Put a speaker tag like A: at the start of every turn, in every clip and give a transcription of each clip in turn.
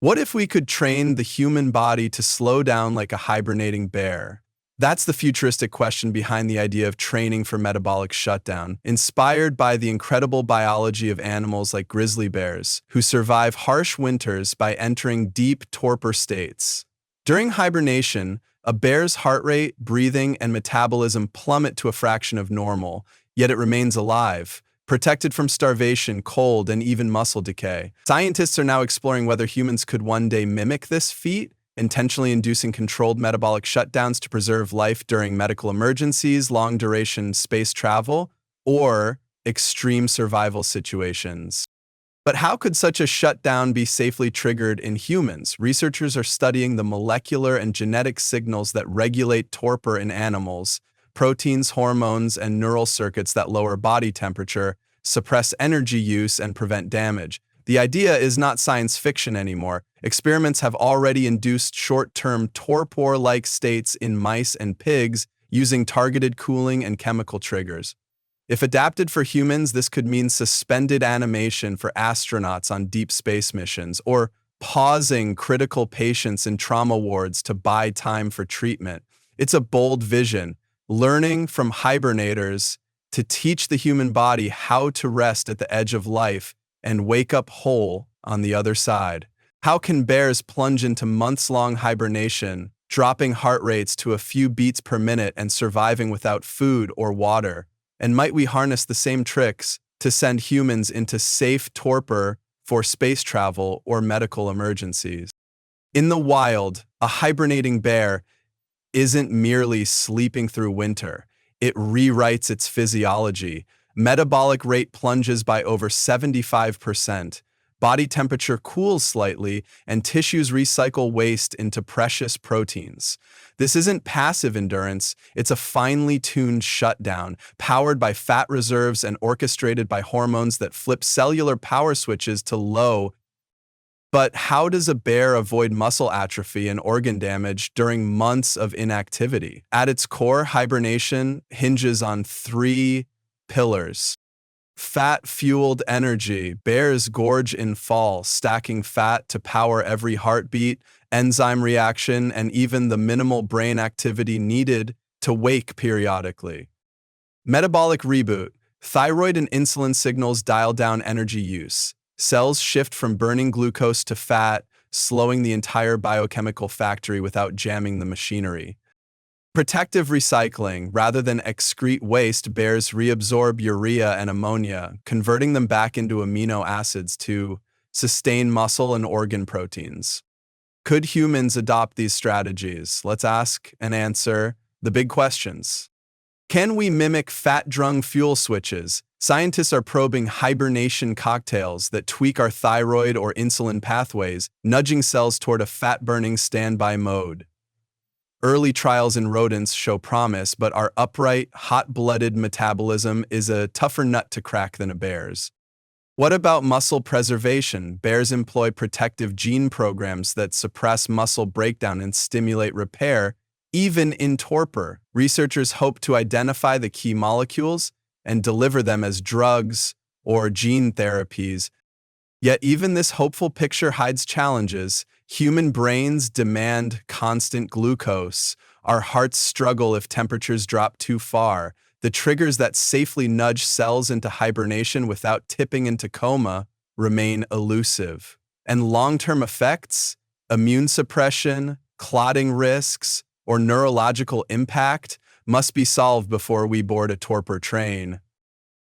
A: What if we could train the human body to slow down like a hibernating bear? That's the futuristic question behind the idea of training for metabolic shutdown, inspired by the incredible biology of animals like grizzly bears, who survive harsh winters by entering deep torpor states. During hibernation, a bear's heart rate, breathing, and metabolism plummet to a fraction of normal, yet it remains alive, protected from starvation, cold, and even muscle decay. Scientists are now exploring whether humans could one day mimic this feat, intentionally inducing controlled metabolic shutdowns to preserve life during medical emergencies, long-duration space travel, or extreme survival situations. But how could such a shutdown be safely triggered in humans? Researchers are studying the molecular and genetic signals that regulate torpor in animals, proteins, hormones, and neural circuits that lower body temperature, suppress energy use, and prevent damage. The idea is not science fiction anymore. Experiments have already induced short-term torpor-like states in mice and pigs using targeted cooling and chemical triggers. If adapted for humans, this could mean suspended animation for astronauts on deep space missions, or pausing critical patients in trauma wards to buy time for treatment. It's a bold vision, learning from hibernators to teach the human body how to rest at the edge of life and wake up whole on the other side. How can bears plunge into months-long hibernation, dropping heart rates to a few beats per minute and surviving without food or water? And might we harness the same tricks to send humans into safe torpor for space travel or medical emergencies? In the wild, a hibernating bear isn't merely sleeping through winter. It rewrites its physiology. Metabolic rate plunges by over 75%. Body temperature cools slightly, and tissues recycle waste into precious proteins. This isn't passive endurance, it's a finely tuned shutdown, powered by fat reserves and orchestrated by hormones that flip cellular power switches to low. But how does a bear avoid muscle atrophy and organ damage during months of inactivity? At its core, hibernation hinges on three pillars. Fat-fueled energy. Bears gorge in fall, stacking fat to power every heartbeat, enzyme reaction, and even the minimal brain activity needed to wake periodically. Metabolic reboot. Thyroid and insulin signals dial down energy use. Cells shift from burning glucose to fat, slowing the entire biochemical factory without jamming the machinery. Protective recycling. Rather than excrete waste, bears reabsorb urea and ammonia, converting them back into amino acids to sustain muscle and organ proteins. Could humans adopt these strategies? Let's ask and answer the big questions. Can we mimic fat-drung fuel switches? Scientists are probing hibernation cocktails that tweak our thyroid or insulin pathways, nudging cells toward a fat-burning standby mode. Early trials in rodents show promise, but our upright, hot-blooded metabolism is a tougher nut to crack than a bear's. What about muscle preservation? Bears employ protective gene programs that suppress muscle breakdown and stimulate repair, even in torpor. Researchers hope to identify the key molecules and deliver them as drugs or gene therapies. Yet even this hopeful picture hides challenges. Human brains demand constant glucose. Our hearts struggle if temperatures drop too far. The triggers that safely nudge cells into hibernation without tipping into coma remain elusive. And long-term effects, immune suppression, clotting risks, or neurological impact must be solved before we board a torpor train.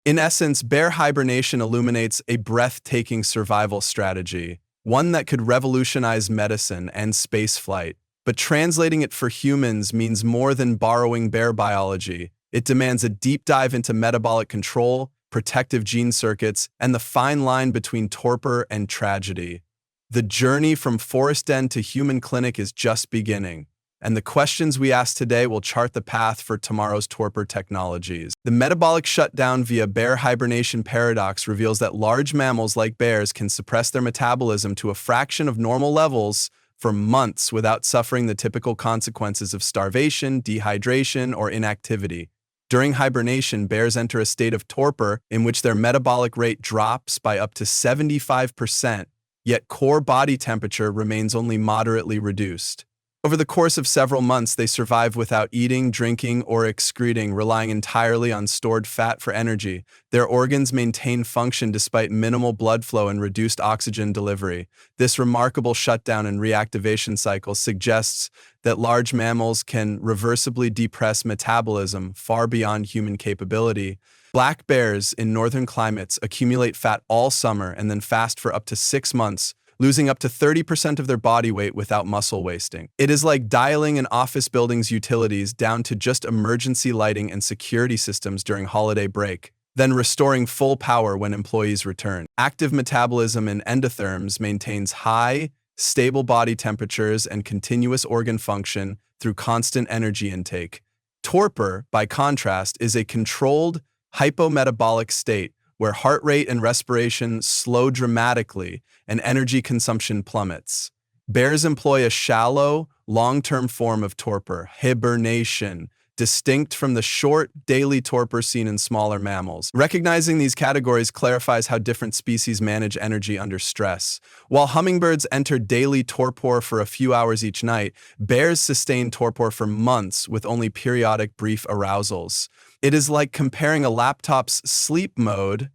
A: In essence, bear hibernation illuminates a breathtaking survival strategy, one that could revolutionize medicine and spaceflight. But translating it for humans means more than borrowing bear biology. It demands a deep dive into metabolic control, protective gene circuits, and the fine line between torpor and tragedy. The journey from forest den to human clinic is just beginning, and the questions we ask today will chart the path for tomorrow's torpor technologies. The metabolic shutdown via bear hibernation paradox reveals that large mammals like bears can suppress their metabolism to a fraction of normal levels for months without suffering the typical consequences of starvation, dehydration, or inactivity. During hibernation, bears enter a state of torpor in which their metabolic rate drops by up to 75%, yet core body temperature remains only moderately reduced. Over the course of several months, they survive without eating, drinking, or excreting, relying entirely on stored fat for energy. Their organs maintain function despite minimal blood flow and reduced oxygen delivery. This remarkable shutdown and reactivation cycle suggests that large mammals can reversibly depress metabolism far beyond human capability. Black bears in northern climates accumulate fat all summer and then fast for up to 6 months, losing up to 30% of their body weight without muscle wasting. It is like dialing an office building's utilities down to just emergency lighting and security systems during holiday break, then restoring full power when employees return. Active metabolism in endotherms maintains high, stable body temperatures and continuous organ function through constant energy intake. Torpor, by contrast, is a controlled, hypometabolic state where heart rate and respiration slow dramatically and energy consumption plummets. Bears employ a shallow, long-term form of torpor, hibernation, distinct from the short, daily torpor seen in smaller mammals. Recognizing these categories clarifies how different species manage energy under stress. While hummingbirds enter daily torpor for a few hours each night, bears sustain torpor for months with only periodic brief arousals. It is like comparing a laptop's sleep mode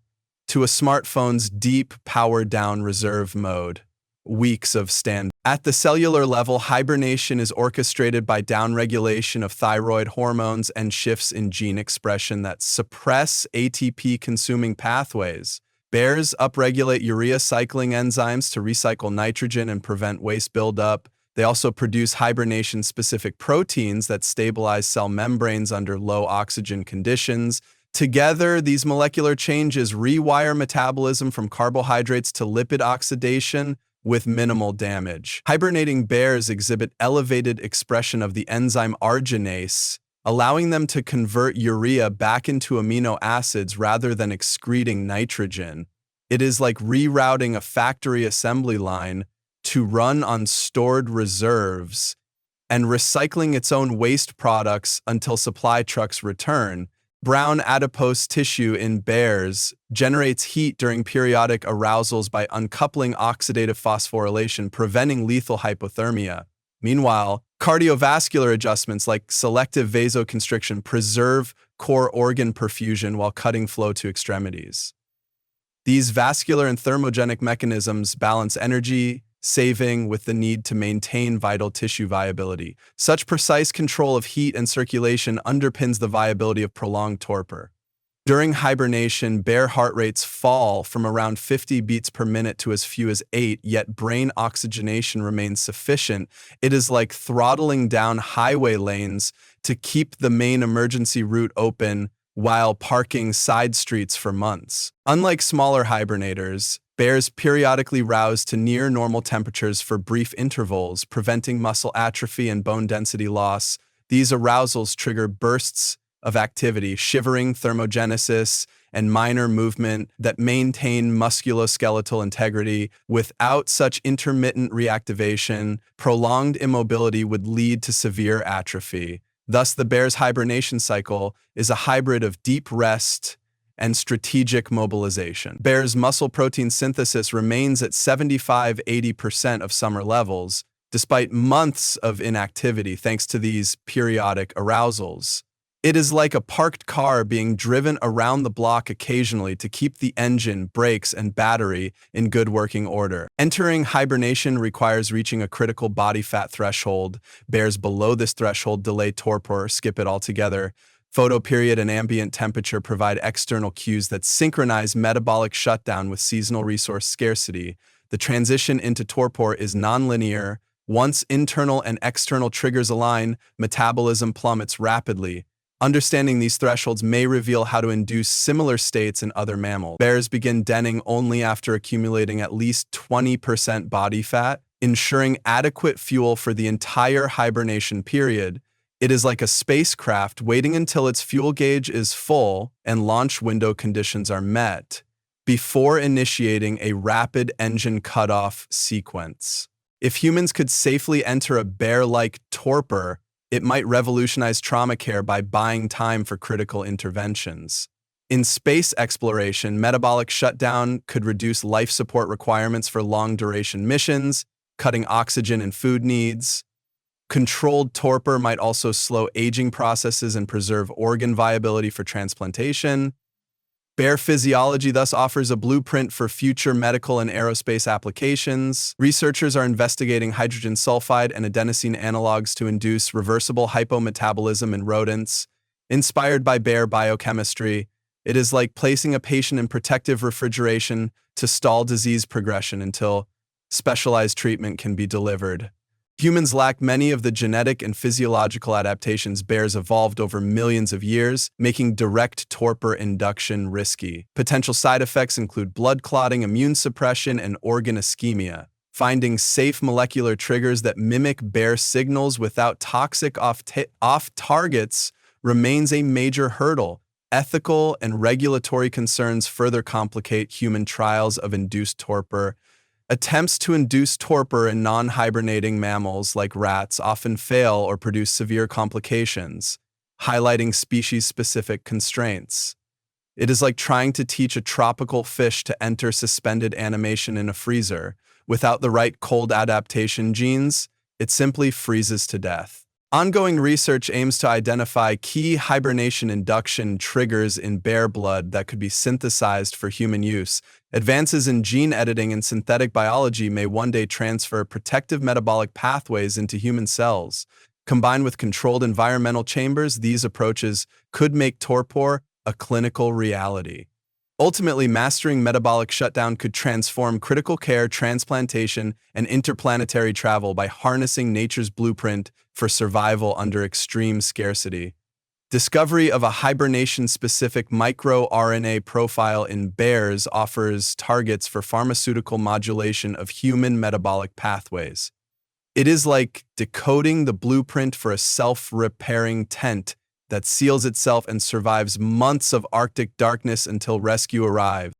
A: to a smartphone's deep power-down reserve mode. Weeks of stand. At the cellular level, hibernation is orchestrated by downregulation of thyroid hormones and shifts in gene expression that suppress ATP-consuming pathways. Bears upregulate urea cycling enzymes to recycle nitrogen and prevent waste buildup. They also produce hibernation-specific proteins that stabilize cell membranes under low oxygen conditions. Together, these molecular changes rewire metabolism from carbohydrates to lipid oxidation with minimal damage. Hibernating bears exhibit elevated expression of the enzyme arginase, allowing them to convert urea back into amino acids rather than excreting nitrogen. It is like rerouting a factory assembly line to run on stored reserves and recycling its own waste products until supply trucks return. Brown adipose tissue in bears generates heat during periodic arousals by uncoupling oxidative phosphorylation, preventing lethal hypothermia. Meanwhile, cardiovascular adjustments like selective vasoconstriction preserve core organ perfusion while cutting flow to extremities. These vascular and thermogenic mechanisms balance energy saving with the need to maintain vital tissue viability. Such precise control of heat and circulation underpins the viability of prolonged torpor. During hibernation, bear heart rates fall from around 50 beats per minute to as few as 8, yet brain oxygenation remains sufficient. It is like throttling down highway lanes to keep the main emergency route open while parking side streets for months. Unlike smaller hibernators, bears periodically rouse to near normal temperatures for brief intervals, preventing muscle atrophy and bone density loss. These arousals trigger bursts of activity, shivering, thermogenesis, and minor movement that maintain musculoskeletal integrity. Without such intermittent reactivation, prolonged immobility would lead to severe atrophy. Thus, the bear's hibernation cycle is a hybrid of deep rest and strategic mobilization. Bear's muscle protein synthesis remains at 75–80% of summer levels, despite months of inactivity thanks to these periodic arousals. It is like a parked car being driven around the block occasionally to keep the engine, brakes, and battery in good working order. Entering hibernation requires reaching a critical body fat threshold. Bears below this threshold delay torpor or skip it altogether. Photoperiod and ambient temperature provide external cues that synchronize metabolic shutdown with seasonal resource scarcity. The transition into torpor is nonlinear. Once internal and external triggers align, metabolism plummets rapidly. Understanding these thresholds may reveal how to induce similar states in other mammals. Bears begin denning only after accumulating at least 20% body fat, ensuring adequate fuel for the entire hibernation period. It is like a spacecraft waiting until its fuel gauge is full and launch window conditions are met before initiating a rapid engine cutoff sequence. If humans could safely enter a bear-like torpor, it might revolutionize trauma care by buying time for critical interventions. In space exploration, metabolic shutdown could reduce life support requirements for long-duration missions, cutting oxygen and food needs. Controlled torpor might also slow aging processes and preserve organ viability for transplantation. Bear physiology thus offers a blueprint for future medical and aerospace applications. Researchers are investigating hydrogen sulfide and adenosine analogs to induce reversible hypometabolism in rodents. Inspired by bear biochemistry, it is like placing a patient in protective refrigeration to stall disease progression until specialized treatment can be delivered. Humans lack many of the genetic and physiological adaptations bears evolved over millions of years, making direct torpor induction risky. Potential side effects include blood clotting, immune suppression, and organ ischemia. Finding safe molecular triggers that mimic bear signals without toxic off-targets remains a major hurdle. Ethical and regulatory concerns further complicate human trials of induced torpor. Attempts to induce torpor in non-hibernating mammals like rats often fail or produce severe complications, highlighting species-specific constraints. It is like trying to teach a tropical fish to enter suspended animation in a freezer. Without the right cold adaptation genes, it simply freezes to death. Ongoing research aims to identify key hibernation induction triggers in bear blood that could be synthesized for human use. Advances in gene editing and synthetic biology may one day transfer protective metabolic pathways into human cells. Combined with controlled environmental chambers, these approaches could make torpor a clinical reality. Ultimately, mastering metabolic shutdown could transform critical care, transplantation, and interplanetary travel by harnessing nature's blueprint for survival under extreme scarcity. Discovery of a hibernation-specific microRNA profile in bears offers targets for pharmaceutical modulation of human metabolic pathways. It is like decoding the blueprint for a self-repairing tent that seals itself and survives months of Arctic darkness until rescue arrives.